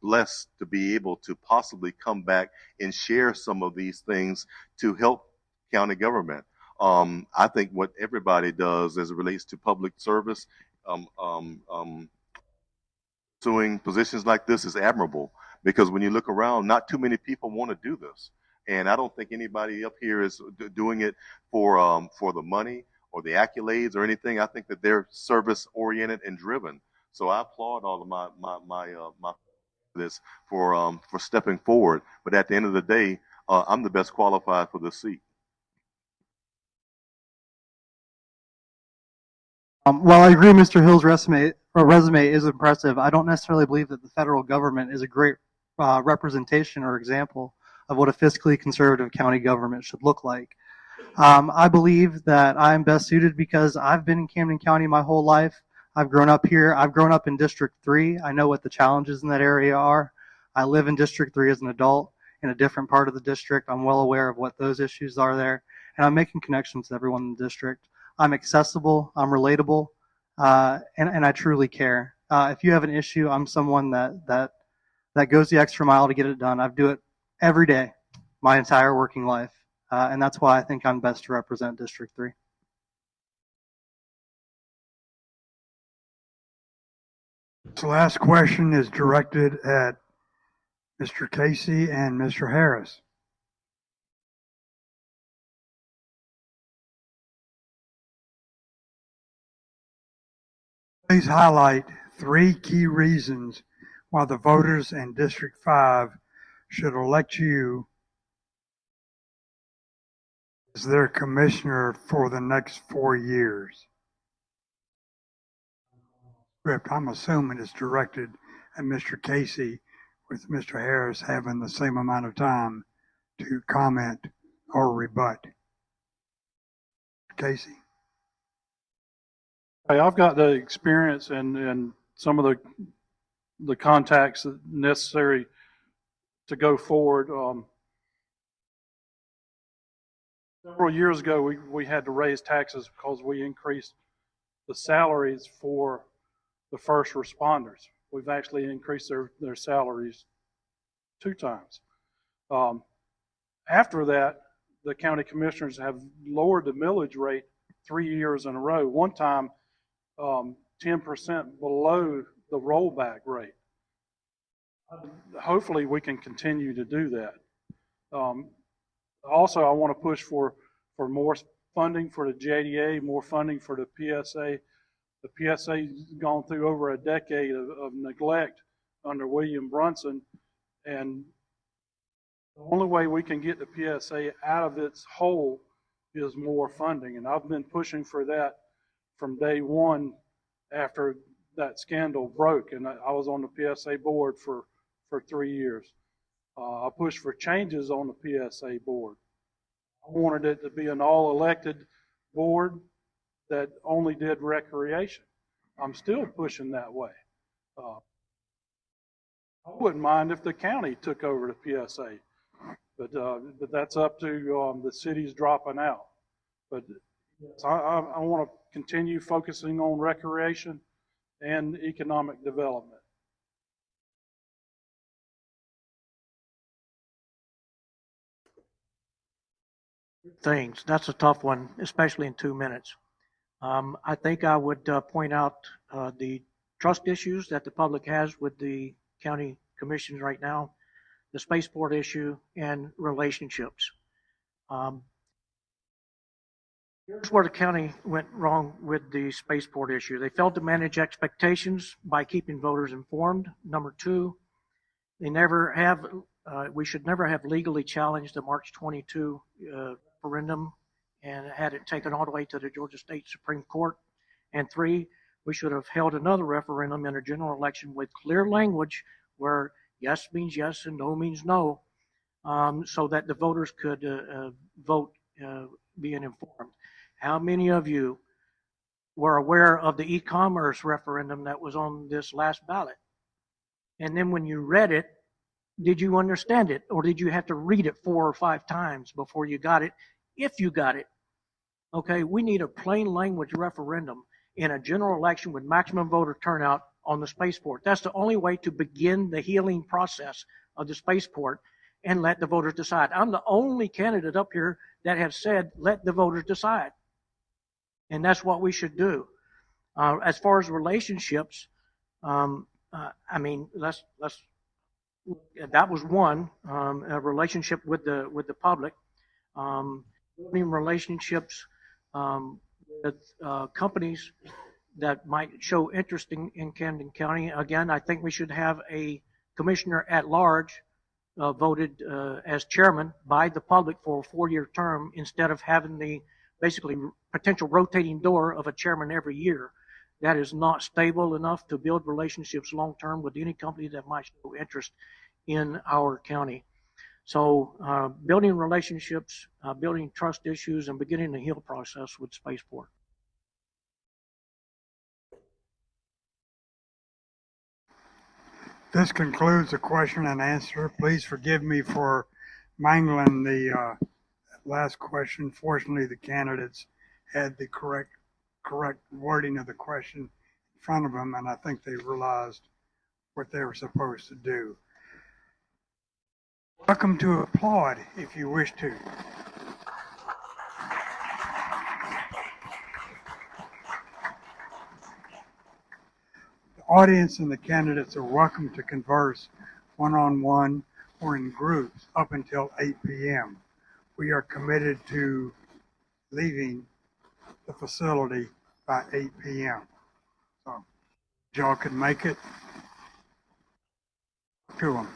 blessed to be able to possibly come back and share some of these things to help county government. I think what everybody does as it relates to public service, pursuing positions like this is admirable because when you look around, not too many people want to do this. And I don't think anybody up here is doing it for the money or the accolades or anything. I think that they're service oriented and driven. So I applaud all of my this for stepping forward. But at the end of the day, I'm the best qualified for this seat. While I agree Mr. Hill's resume is impressive, I don't necessarily believe that the federal government is a great representation or example of what a fiscally conservative county government should look like. I believe that I'm best suited because I've been in Camden County my whole life. I've grown up here. I've grown up in District 3. I know what the challenges in that area are. I live in District 3 as an adult in a different part of the district. I'm well aware of what those issues are there, and I'm making connections with everyone in the district. I'm accessible, I'm relatable, and I truly care. If you have an issue, I'm someone that goes the extra mile to get it done. I do it every day, my entire working life, and that's why I think I'm best to represent District 3. This last question is directed at Mr. Casey and Mr. Harris. Please highlight 3 key reasons why the voters in District 5 should elect you as their commissioner for the next 4 years. I'm assuming it's directed at Mr. Casey, with Mr. Harris having the same amount of time to comment or rebut. Casey. Hey, I've got the experience and some of the contacts necessary to go forward. Several years ago, we had to raise taxes because we increased the salaries for the first responders. We've actually increased their salaries 2 times. After that, the county commissioners have lowered the millage rate 3 years in a row. One time, 10% below the rollback rate. Hopefully we can continue to do that. Also, I want to push for more funding for the JDA, more funding for the PSA. The PSA has gone through over a decade of neglect under William Brunson, and the only way we can get the PSA out of its hole is more funding. And I've been pushing for that from day one after that scandal broke, and I was on the PSA board for 3 years. I pushed for changes on the PSA board. I wanted it to be an all-elected board that only did recreation. I'm still pushing that way. I wouldn't mind if the county took over the PSA, but that's up to the cities dropping out. But I want to continue focusing on recreation and economic development. Things. That's a tough one, especially in 2 minutes. I think I would point out the trust issues that the public has with the county commissions right now, the spaceport issue, and relationships. Here's where the county went wrong with the spaceport issue. They failed to manage expectations by keeping voters informed. Number two, we should never have legally challenged the March 22 referendum and had it taken all the way to the Georgia State Supreme Court. And three, we should have held another referendum in a general election with clear language where yes means yes and no means no, so that the voters could vote being informed. How many of you were aware of the e-commerce referendum that was on this last ballot? And then when you read it, did you understand it? Or did you have to read it 4 or 5 times before you got it, if you got it? Okay, we need a plain language referendum in a general election with maximum voter turnout on the spaceport. That's the only way to begin the healing process of the spaceport and let the voters decide. I'm the only candidate up here that have said, let the voters decide. And that's what we should do. As far as relationships, I mean, that was one, a relationship with the public, building relationships with companies that might show interest in Camden County. Again, I think we should have a commissioner at large voted as chairman by the public for a 4-year term instead of having the basically potential rotating door of a chairman every year. That is not stable enough to build relationships long term with any company that might show interest in our county. So building relationships, building trust issues, and beginning the heal process with spaceport. This concludes the question and answer. Please forgive me for mangling the last question. Fortunately, the candidates had the correct wording of the question in front of them, and I think they realized what they were supposed to do. Welcome to applaud if you wish to. The audience and the candidates are welcome to converse one-on-one or in groups up until 8 p.m. We are committed to leaving the facility by 8 p.m. So y'all can make it to them.